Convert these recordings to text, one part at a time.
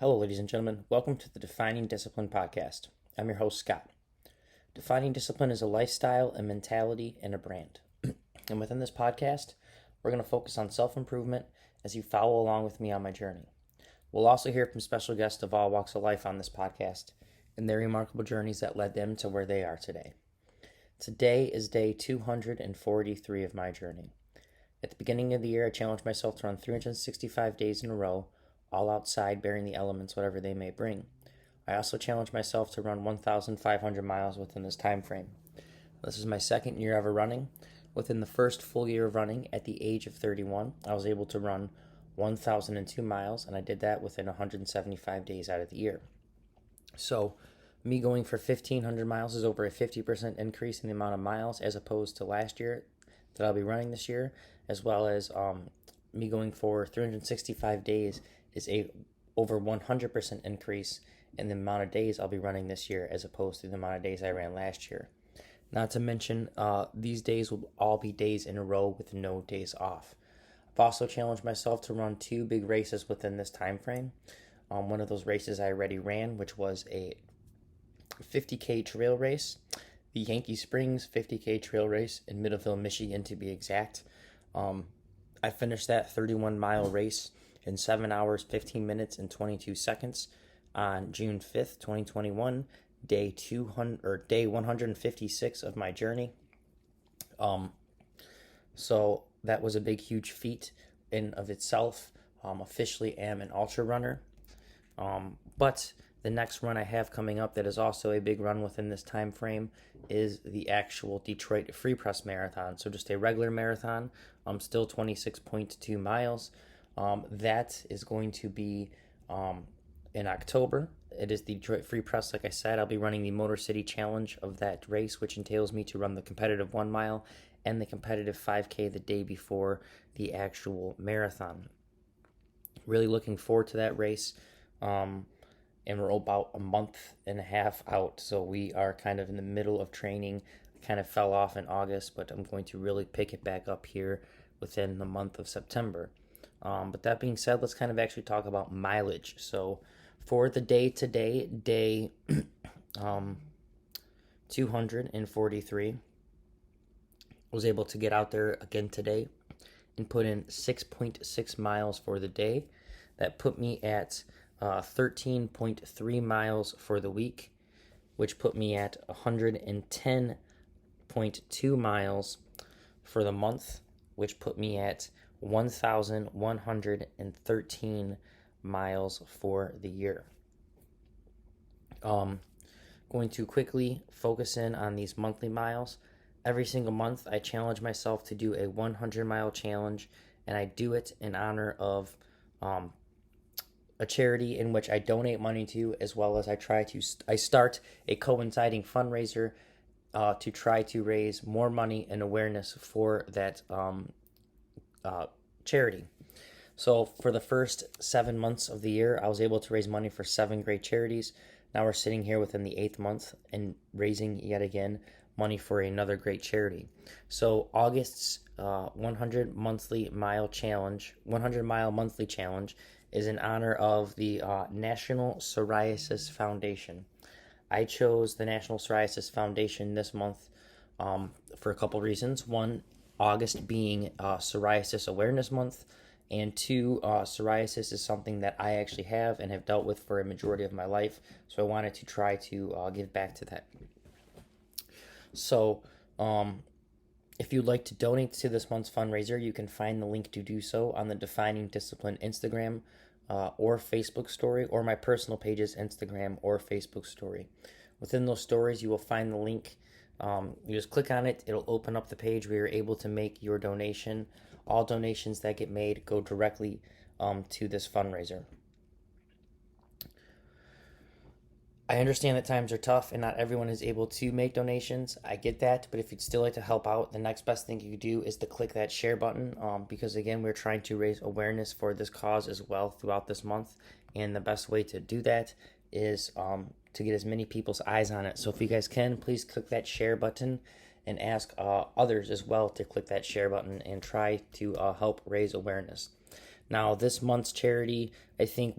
Hello, ladies and gentlemen. Welcome to the Defining Discipline podcast. I'm your host, Scott. Defining discipline is a lifestyle, a mentality, and a brand. And within this podcast, we're going to focus on self improvement as you follow along with me on my journey. We'll also hear from special guests of all walks of life on this podcast and their remarkable journeys that led them to where they are today. Today is day 243 of my journey. At the beginning of the year, I challenged myself to run 365 days in a row, all outside, bearing the elements, whatever they may bring. I also challenged myself to run 1,500 miles within this time frame. This is my second year ever running. Within the first full year of running, at the age of 31, I was able to run 1,002 miles, and I did that within 175 days out of the year. So, me going for 1,500 miles is over a 50% increase in the amount of miles as opposed to last year that I'll be running this year, as well as me going for 365 days is a over 100% increase in the amount of days I'll be running this year as opposed to the amount of days I ran last year. Not to mention, these days will all be days in a row with no days off. I've also challenged myself to run 2 big races within this time frame. One of those races I already ran, which was a 50K trail race, the Yankee Springs 50K trail race in Middleville, Michigan to be exact. I finished that 31-mile race in 7 hours, 15 minutes, and 22 seconds on June 5th, 2021, day 156 of my journey. So that was a big, huge feat in of itself. Officially am an ultra runner. But the next run I have coming up that is also a big run within this time frame is the actual Detroit Free Press Marathon. So just a regular marathon, still 26.2 miles. That is going to be in October. It is the Detroit Free Press, like I said. I'll be running the Motor City Challenge of that race, which entails me to run the competitive 1 mile and the competitive 5K the day before the actual marathon. Really looking forward to that race. And we're about a month and a half out, so we are kind of in the middle of training. I kind of fell off in August, but I'm going to really pick it back up here within the month of September. But that being said, let's kind of actually talk about mileage. So for the day today, day 243, I was able to get out there again today and put in 6.6 miles for the day. That put me at 13.3 miles for the week, which put me at 110.2 miles for the month, which put me at 1,113 miles for the year. Going to quickly focus in on these monthly miles. Every single month, I challenge myself to do a 100-mile challenge, and I do it in honor of a charity in which I donate money to, as well as I start a coinciding fundraiser to try to raise more money and awareness for that charity. So for the first 7 months of the year, I was able to raise money for 7 great charities. Now we're sitting here within the 8th month and raising yet again money for another great charity. So August's 100 mile monthly challenge is in honor of the National Psoriasis Foundation. I chose the National Psoriasis Foundation this month for a couple reasons. One, August being Psoriasis Awareness Month, and 2, psoriasis is something that I actually have and have dealt with for a majority of my life, so I wanted to try to give back to that. So, if you'd like to donate to this month's fundraiser, you can find the link to do so on the Defining Discipline Instagram or Facebook story, or my personal page's Instagram or Facebook story. Within those stories, you will find the link. You just click on it. It'll open up the page where you're able to make your donation. All donations that get made go directly to this fundraiser. I understand that times are tough and not everyone is able to make donations. I get that, but if you'd still like to help out, the next best thing you can do is to click that share button because, again, we're trying to raise awareness for this cause as well throughout this month, and the best way to do that is to get as many people's eyes on it. So if you guys can, please click that share button and ask others as well to click that share button and try to help raise awareness. Now, this month's charity, I think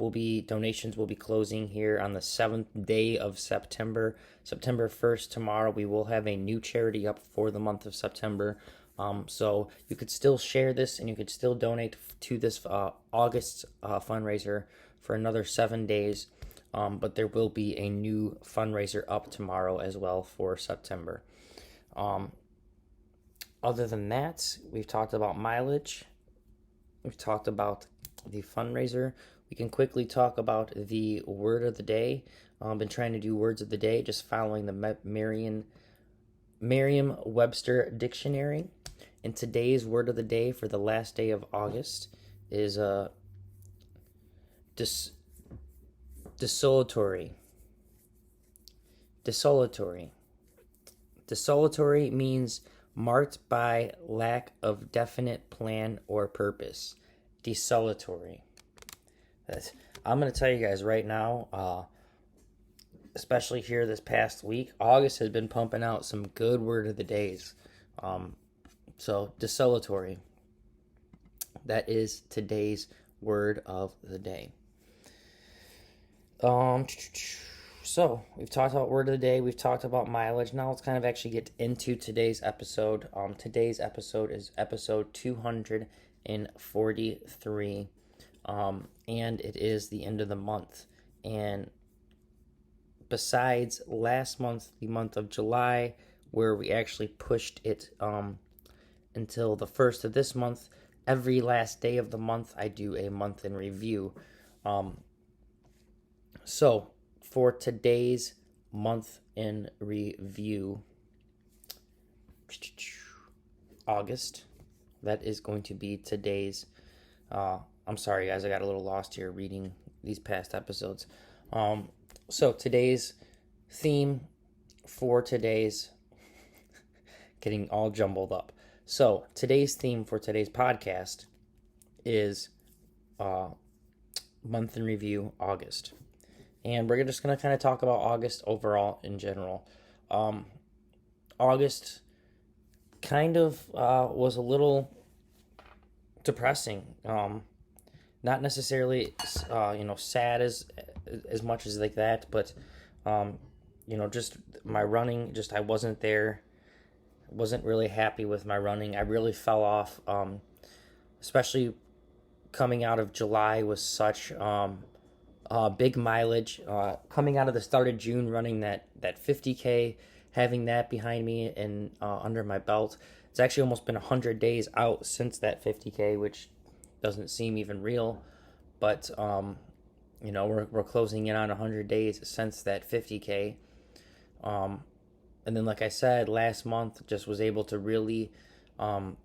donations will be closing here on the 7th day of September. September 1st, tomorrow, we will have a new charity up for the month of September. So you could still share this and you could still donate to this August fundraiser for another 7 days. But there will be a new fundraiser up tomorrow as well for September. Other than that, we've talked about mileage. We've talked about the fundraiser. We can quickly talk about the word of the day. I've been trying to do words of the day, just following the Merriam-Webster dictionary. And today's word of the day for the last day of August is desolatory. Desolatory. Desolatory means marked by lack of definite plan or purpose. Desolatory. I'm going to tell you guys right now, especially here this past week, August has been pumping out some good word of the days. So, desolatory. That is today's word of the day. So, we've talked about word of the day. We've talked about mileage. Now let's kind of actually get into today's episode. Today's episode is episode 243. And it is the end of the month. And besides last month, the month of July, where we actually pushed it until the first of this month, every last day of the month, I do a month in review. So, for today's month in review, August, that is going to be today's, I'm sorry guys, I got a little lost here reading these past episodes. So today's theme for today's, getting all jumbled up. So today's theme for today's podcast is month in review, August. And we're just going to kind of talk about August overall in general. August kind of was a little depressing. Not necessarily, sad as much as like that, but, just my running, I wasn't there. Wasn't really happy with my running. I really fell off, especially coming out of July was such big mileage. Coming out of the start of June, running that 50K, having that behind me and under my belt. It's actually almost been 100 days out since that 50K, which doesn't seem even real. But, we're closing in on 100 days since that 50K. And then, like I said, last month just was able to really pump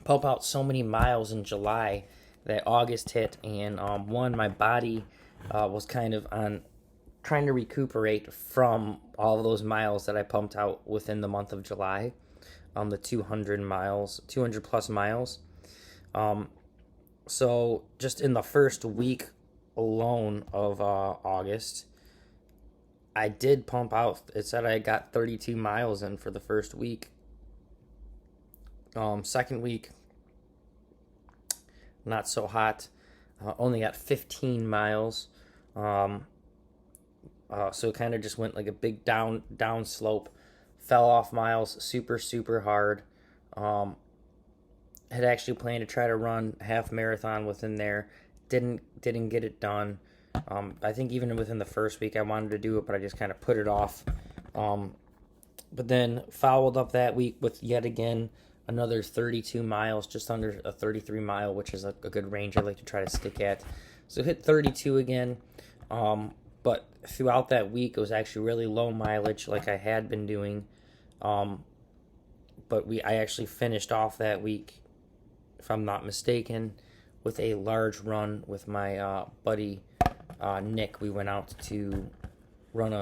out so many miles in July that August hit, and my body was kind of on trying to recuperate from all of those miles that I pumped out within the month of July, the 200 plus miles. So just in the first week alone of August, I did pump out. It said I got 32 miles in for the first week. Second week, not so hot. Only got 15 miles. So it kind of just went like a big down slope. Fell off miles super, super hard. Had actually planned to try to run half marathon within there. Didn't get it done. I think even within the first week I wanted to do it, but I just kind of put it off. But then followed up that week with yet again another 32 miles, just under a 33 mile, which is a good range I like to try to stick at. So hit 32 again. But throughout that week, it was actually really low mileage like I had been doing. But I actually finished off that week, if I'm not mistaken, with a large run with my buddy Nick. We went out to run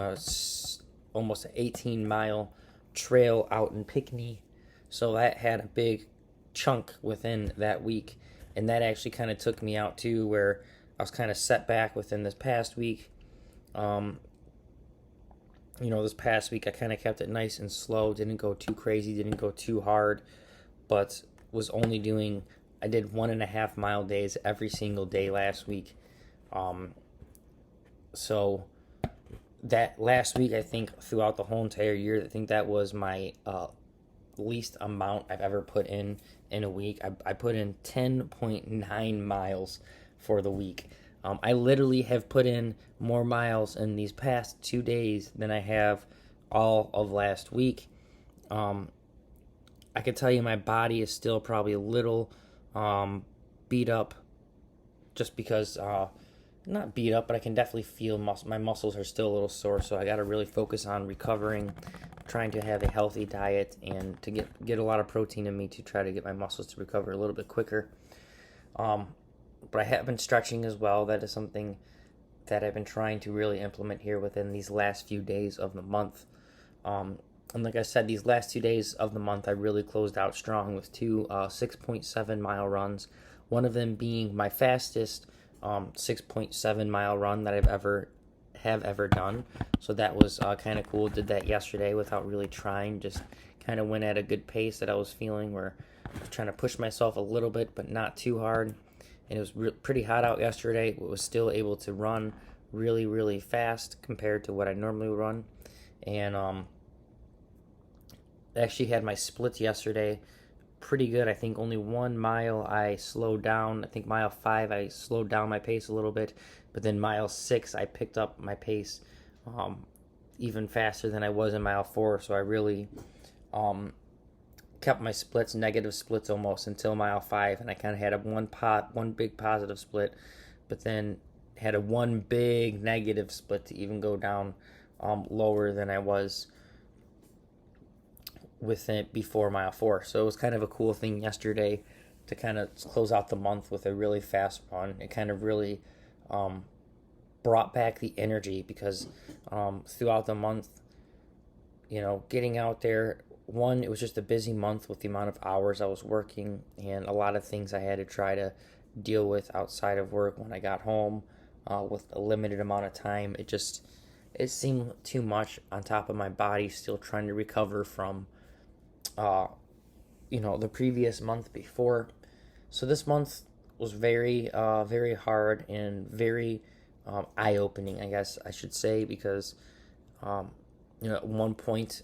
almost an 18-mile trail out in Pinckney. So that had a big chunk within that week. And that actually kind of took me out too, where I was kind of set back within this past week. This past week I kind of kept it nice and slow. Didn't go too crazy, didn't go too hard, but was only doing I did 1.5 mile days every single day last week. So that last week, I think throughout the whole entire year, I think that was my least amount I've ever put in a week. I put in 10.9 miles for the week. I literally have put in more miles in these past 2 days than I have all of last week. I could tell you my body is still probably a little beat up, just because not beat up, but I can definitely feel my muscles are still a little sore. So I got to really focus on recovering, trying to have a healthy diet, and to get a lot of protein in me to try to get my muscles to recover a little bit quicker. But I have been stretching as well. That is something that I've been trying to really implement here within these last few days of the month. And like I said, these last 2 days of the month, I really closed out strong with two 6.7 mile runs. One of them being my fastest 6.7 mile run that I've ever done. So that was kind of cool. Did that yesterday without really trying. Just kind of went at a good pace that I was feeling, where I was trying to push myself a little bit, but not too hard. And it was pretty hot out yesterday. I was still able to run really, really fast compared to what I normally would run. And actually had my splits yesterday pretty good. I think only 1 mile I slowed down. I think mile 5 I slowed down my pace a little bit, but then mile 6 I picked up my pace even faster than I was in mile 4. So I really kept my splits, negative splits almost, until mile 5, and I kind of had one big positive split, but then had a one big negative split to even go down lower than I was with it before mile 4. So it was kind of a cool thing yesterday to kind of close out the month with a really fast run. It kind of really brought back the energy, because throughout the month, getting out there, it was just a busy month with the amount of hours I was working and a lot of things I had to try to deal with outside of work when I got home with a limited amount of time. It seemed too much on top of my body still trying to recover from the previous month before. So this month was very, very hard and very eye-opening, I guess I should say, because, at one point,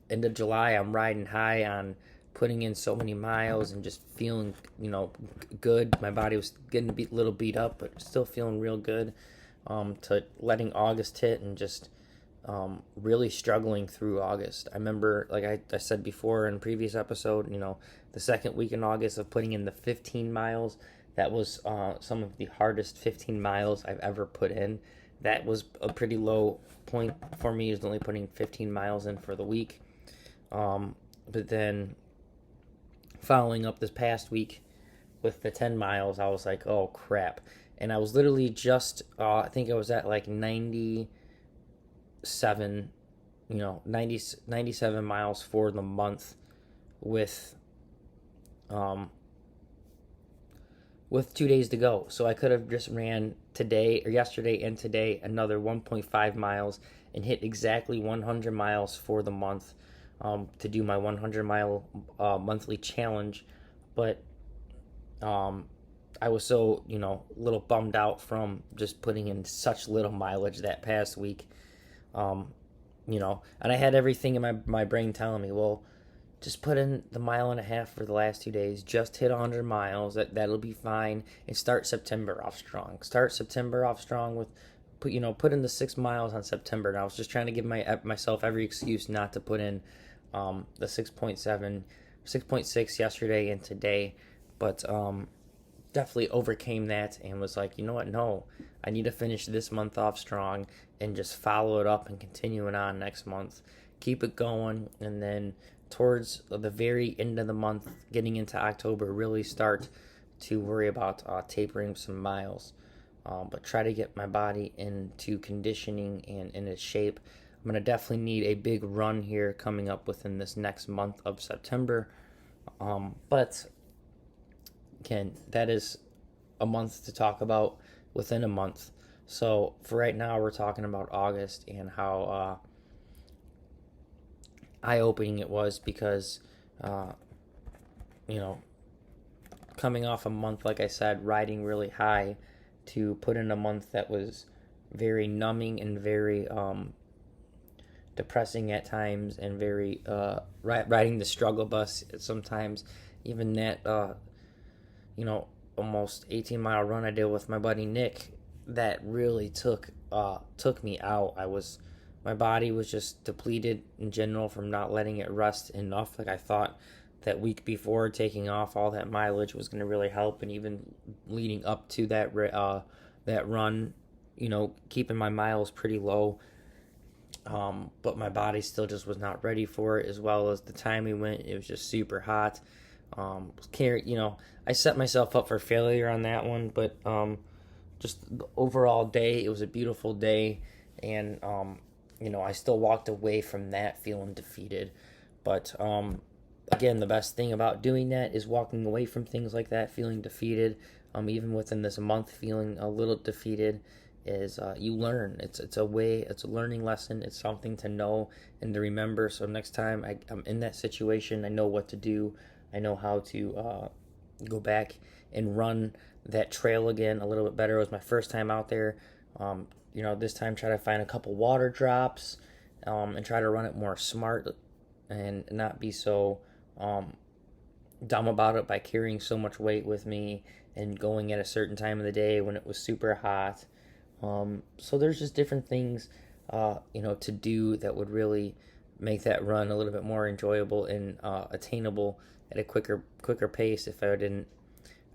end of July, I'm riding high on putting in so many miles and just feeling, good. My body was getting a little beat up, but still feeling real good, to letting August hit and just really struggling through August. I remember, like I said before in a previous episode, the second week in August of putting in the 15 miles, that was some of the hardest 15 miles I've ever put in. That was a pretty low point for me, is only putting 15 miles in for the week. But then following up this past week with the 10 miles, I was like, oh crap. And I was literally just, I think I was at like 97 miles for the month with 2 days to go. So I could have just ran yesterday and today another 1.5 miles and hit exactly 100 miles for the month, to do my 100 mile monthly challenge. But I was so, a little bummed out from just putting in such little mileage that past week. And I had everything in my brain telling me, well, just put in the 1.5 miles for the last 2 days. Just hit 100 miles. That'll be fine. And start September off strong. With, put in the 6 miles on September. And I was just trying to give myself every excuse not to put in the 6.6 yesterday and today. But definitely overcame that and was like, you know what? No, I need to finish this month off strong and just follow it up and continue it on next month. Keep it going, and then towards the very end of the month, getting into October, really start to worry about tapering some miles. But try to get my body into conditioning and in its shape. I'm going to definitely need a big run here coming up within this next month of September. But again, that is a month to talk about within a month. So for right now, we're talking about August and how eye-opening it was, because coming off a month, like I said, riding really high, to put in a month that was very numbing and very depressing at times, and very riding the struggle bus sometimes. Even that almost 18-mile run I did with my buddy Nick, that really took me out. My body was just depleted in general from not letting it rest enough. Like I thought that week before taking off, all that mileage was going to really help, and even leading up to that run, keeping my miles pretty low. But my body still just was not ready for it, as well as the time we went. It was just super hot. I set myself up for failure on that one, but just the overall day, it was a beautiful day, and I still walked away from that feeling defeated. But again, the best thing about doing that is walking away from things like that feeling defeated, even within this month feeling a little defeated, is you learn. It's a learning lesson. It's something to know and to remember. So next time I'm in that situation, I know what to do. I know how to go back and run that trail again a little bit better. It was my first time out there. This time try to find a couple water drops, and try to run it more smart, and not be so dumb about it by carrying so much weight with me and going at a certain time of the day when it was super hot. So there's just different things, to do that would really make that run a little bit more enjoyable and attainable at a quicker pace if I didn't,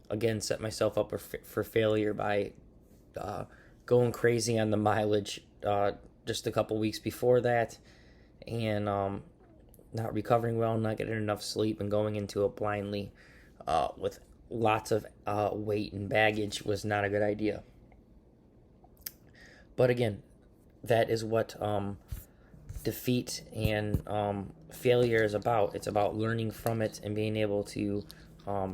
again, set myself up for failure by going crazy on the mileage just a couple weeks before that, and not recovering well, not getting enough sleep, and going into it blindly with lots of weight and baggage was not a good idea. But again, that is what defeat and failure is about. It's about learning from it and being able to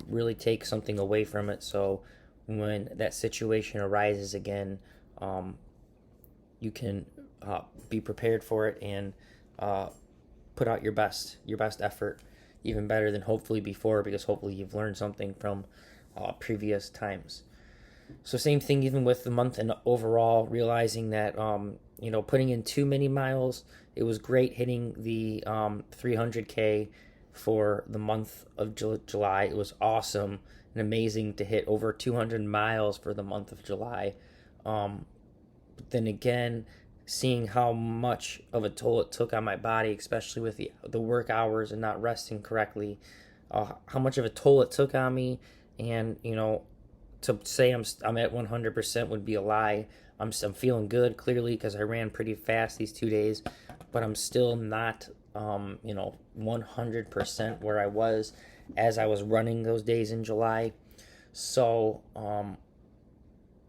really take something away from it. So when that situation arises again, you can be prepared for it and put out your best effort, even better than hopefully before, because hopefully you've learned something from previous times. So same thing even with the month and overall, realizing that putting in too many miles. It was great hitting the 300K for the month of July. It was awesome and amazing to hit over 200 miles for the month of July. But then again, seeing how much of a toll it took on my body, especially with the work hours and not resting correctly, how much of a toll it took on me, and to say I'm at 100% would be a lie. I'm feeling good, clearly, because I ran pretty fast these 2 days, but I'm still not 100% where I was as I was running those days in July. So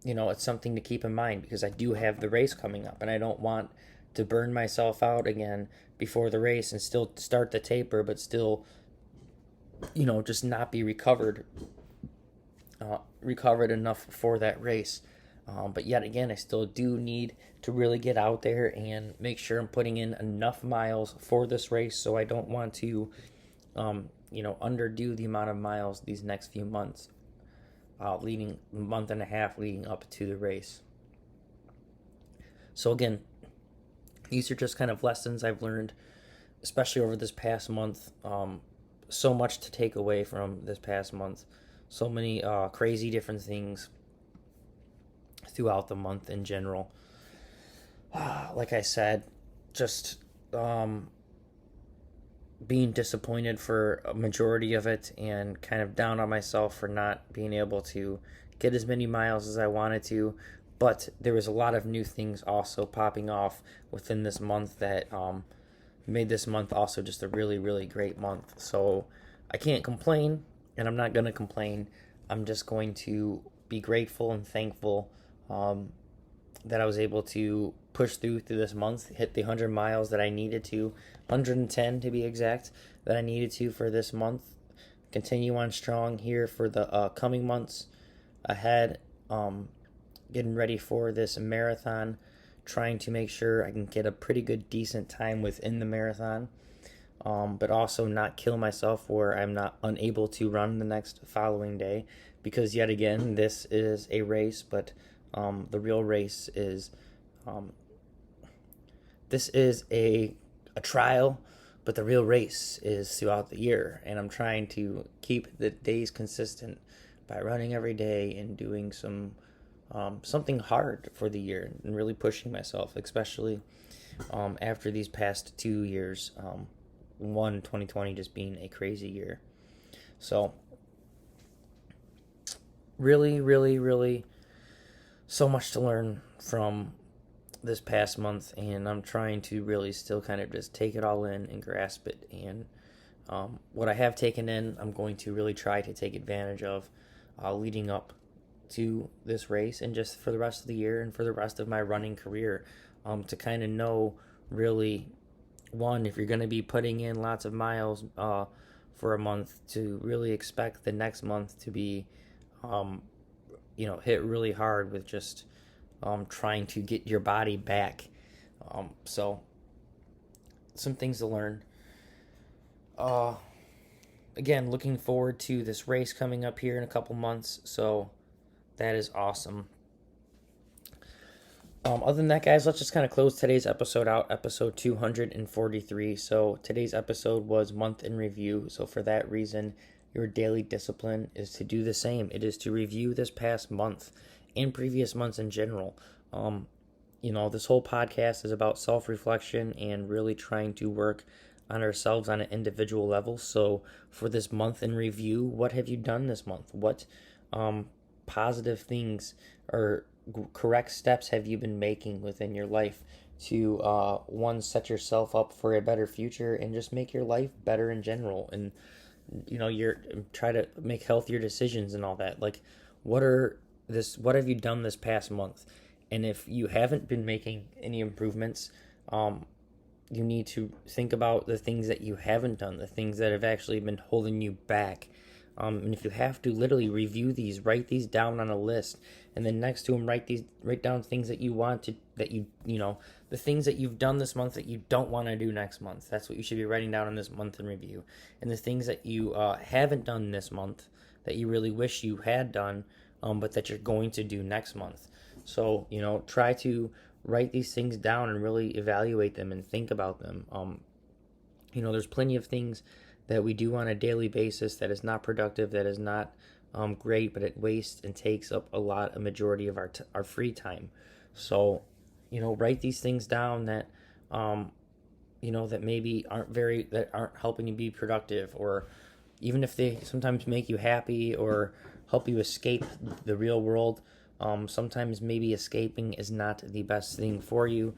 it's something to keep in mind, because I do have the race coming up, and I don't want to burn myself out again before the race and still start the taper, but still just not be recovered enough for that race. But yet again, I still do need to really get out there and make sure I'm putting in enough miles for this race, so I don't want to underdo the amount of miles these next few months, leading month and a half leading up to the race. So again, these are just kind of lessons I've learned, especially over this past month. So much to take away from this past month. So many crazy different things throughout the month in general. Like I said, just being disappointed for a majority of it, and kind of down on myself for not being able to get as many miles as I wanted to. But there was a lot of new things also popping off within this month that made this month also just a really, really great month. So I can't complain, and I'm not going to complain. I'm just going to be grateful and thankful that I was able to push through this month, hit the 100 miles that I needed to, 110 to be exact, that I needed to for this month. Continue on strong here for the coming months ahead, getting ready for this marathon, trying to make sure I can get a pretty good, decent time within the marathon. but also not kill myself where I'm not unable to run the next following day, because yet again, this is a race, but the real race is this is a trial, but the real race is throughout the year, and I'm trying to keep the days consistent by running every day and doing something hard for the year and really pushing myself, especially after these past 2 years. 2020 just being a crazy year. So really, really, really so much to learn from this past month, and I'm trying to really still kind of just take it all in and grasp it. And what I have taken in, I'm going to really try to take advantage of leading up to this race and just for the rest of the year and for the rest of my running career, to kind of know really, one, if you're going to be putting in lots of miles for a month, to really expect the next month to be hit really hard with just trying to get your body back. So some things to learn. Again, looking forward to this race coming up here in a couple months, so that is awesome. Other than that, guys, let's just kind of close today's episode out, episode 243. So today's episode was month in review. So for that reason, your daily discipline is to do the same. It is to review this past month and previous months in general. This whole podcast is about self-reflection and really trying to work on ourselves on an individual level. So for this month in review, what have you done this month? What positive things or correct steps have you been making within your life to one, set yourself up for a better future and just make your life better in general, and you're try to make healthier decisions and all that. Like, what have you done this past month? And if you haven't been making any improvements, you need to think about the things that you haven't done, the things that have actually been holding you back. And if you have to, literally review these, write these down on a list, and then next to them, write down things that you want to, the things that you've done this month that you don't want to do next month. That's what you should be writing down in this month in review. And the things that you haven't done this month that you really wish you had done, but that you're going to do next month. So, try to write these things down and really evaluate them and think about them. There's plenty of things that we do on a daily basis that is not productive, that is not great, but it wastes and takes up a majority of our free time. So, write these things down that, that maybe aren't helping you be productive, or even if they sometimes make you happy or help you escape the real world. Sometimes maybe escaping is not the best thing for you,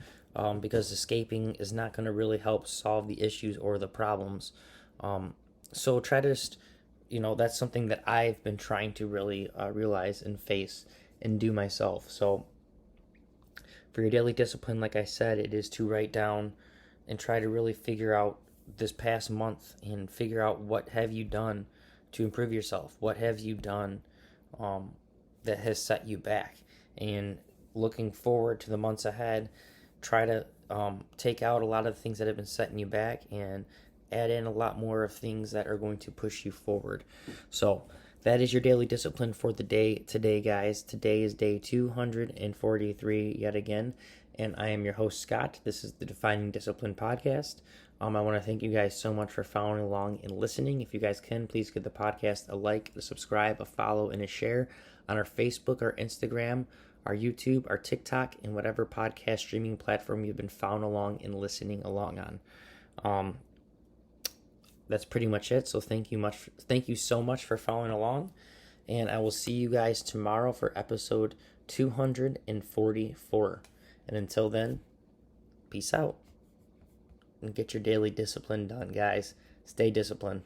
because escaping is not going to really help solve the issues or the problems. So try to just, that's something that I've been trying to really realize and face and do myself. So for your daily discipline, like I said, it is to write down and try to really figure out this past month and figure out what have you done to improve yourself. What have you done that has set you back? And looking forward to the months ahead, try to take out a lot of the things that have been setting you back and add in a lot more of things that are going to push you forward. So that is your daily discipline for the day today, guys. Today is day 243 yet again, and I am your host, Scott. This is the Defining Discipline podcast. I want to thank you guys so much for following along and listening. If you guys can, please give the podcast a like, a subscribe, a follow, and a share on our Facebook, our Instagram, our YouTube, our TikTok, and whatever podcast streaming platform you've been following along and listening along on. That's pretty much it. So thank you so much for following along, and I will see you guys tomorrow for episode 244. And until then, peace out and get your daily discipline done, guys. Stay disciplined.